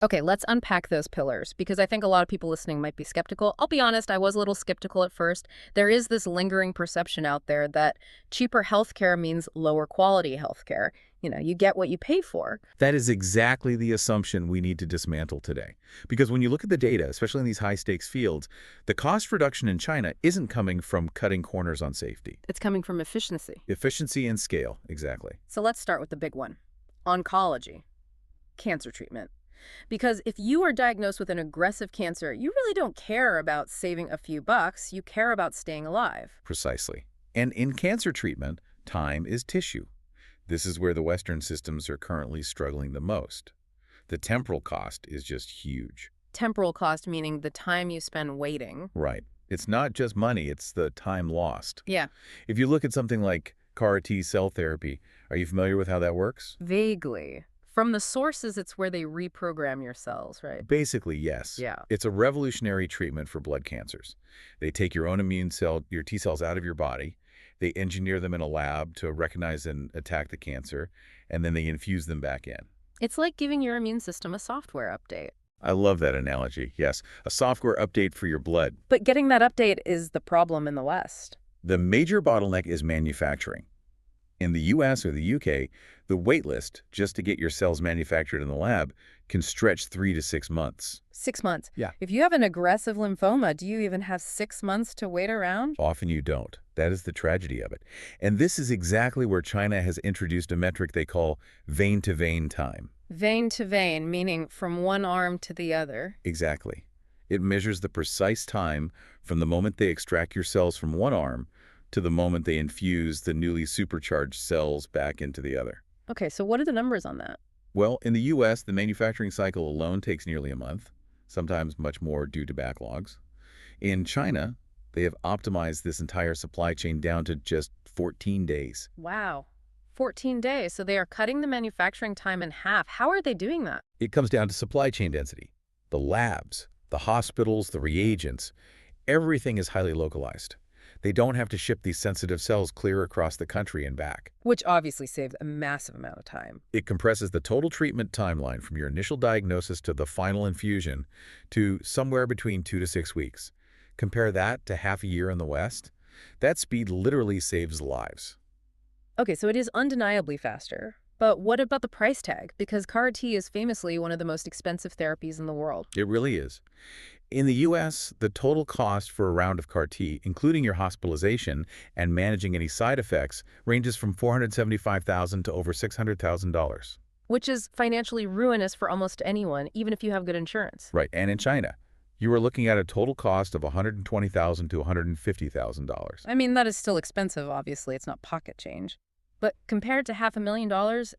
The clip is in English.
Okay, let's unpack those pillars because I think a lot of people listening might be skeptical. I'll be honest, I was a little skeptical at first. There is this lingering perception out there that cheaper healthcare means lower quality healthcare. You get what you pay for. That is exactly the assumption we need to dismantle today. Because when you look at the data, especially in these high-stakes fields, the cost reduction in China isn't coming from cutting corners on safety. It's coming from efficiency. Efficiency and scale, exactly. So let's start with the big one, oncology, cancer treatment. Because if you are diagnosed with an aggressive cancer, you really don't care about saving a few bucks. You care about staying alive. Precisely. And in cancer treatment, time is tissue. This is where the Western systems are currently struggling the most. The temporal cost is just huge. Temporal cost meaning the time you spend waiting. Right. It's not just money, it's the time lost. Yeah. If you look at something like CAR T cell therapy, are you familiar with how that works? Vaguely. From the sources, it's where they reprogram your cells, right? Basically, yes. Yeah. It's a revolutionary treatment for blood cancers. They take your own immune cell, your T cells out of your body, they engineer them in a lab to recognize and attack the cancer, and then they infuse them back in. It's like giving your immune system a software update. I love that analogy. Yes, a software update for your blood. But getting that update is the problem in the West. The major bottleneck is manufacturing. In the US or the UK, the wait list just to get your cells manufactured in the lab can stretch 3 to 6 months. 6 months. Yeah. If you have an aggressive lymphoma, do you even have 6 months to wait around? Often you don't. That is the tragedy of it. And this is exactly where China has introduced a metric they call vein-to-vein time. Vein to vein, meaning from one arm to the other. Exactly. It measures the precise time from the moment they extract your cells from one arm to the moment they infuse the newly supercharged cells back into the other. Okay, so what are the numbers on that? Well, in the US, the manufacturing cycle alone takes nearly a month, sometimes much more due to backlogs. In China, they have optimized this entire supply chain down to just 14 days. Wow. 14 days. So they are cutting the manufacturing time in half. How are they doing that? It comes down to supply chain density. The labs, the hospitals, the reagents, everything is highly localized. They don't have to ship these sensitive cells clear across the country and back. Which obviously saves a massive amount of time. It compresses the total treatment timeline from your initial diagnosis to the final infusion to somewhere between 2 to 6 weeks. Compare that to half a year in the West. That speed literally saves lives. Okay, so it is undeniably faster. But what about the price tag? Because CAR T is famously one of the most expensive therapies in the world. It really is. In the U.S., the total cost for a round of CAR T, including your hospitalization and managing any side effects, ranges from $475,000 to over $600,000. Which is financially ruinous for almost anyone, even if you have good insurance. Right, and in China, you are looking at a total cost of $120,000 to $150,000. I mean, that is still expensive, obviously. It's not pocket change. But compared to $500,000,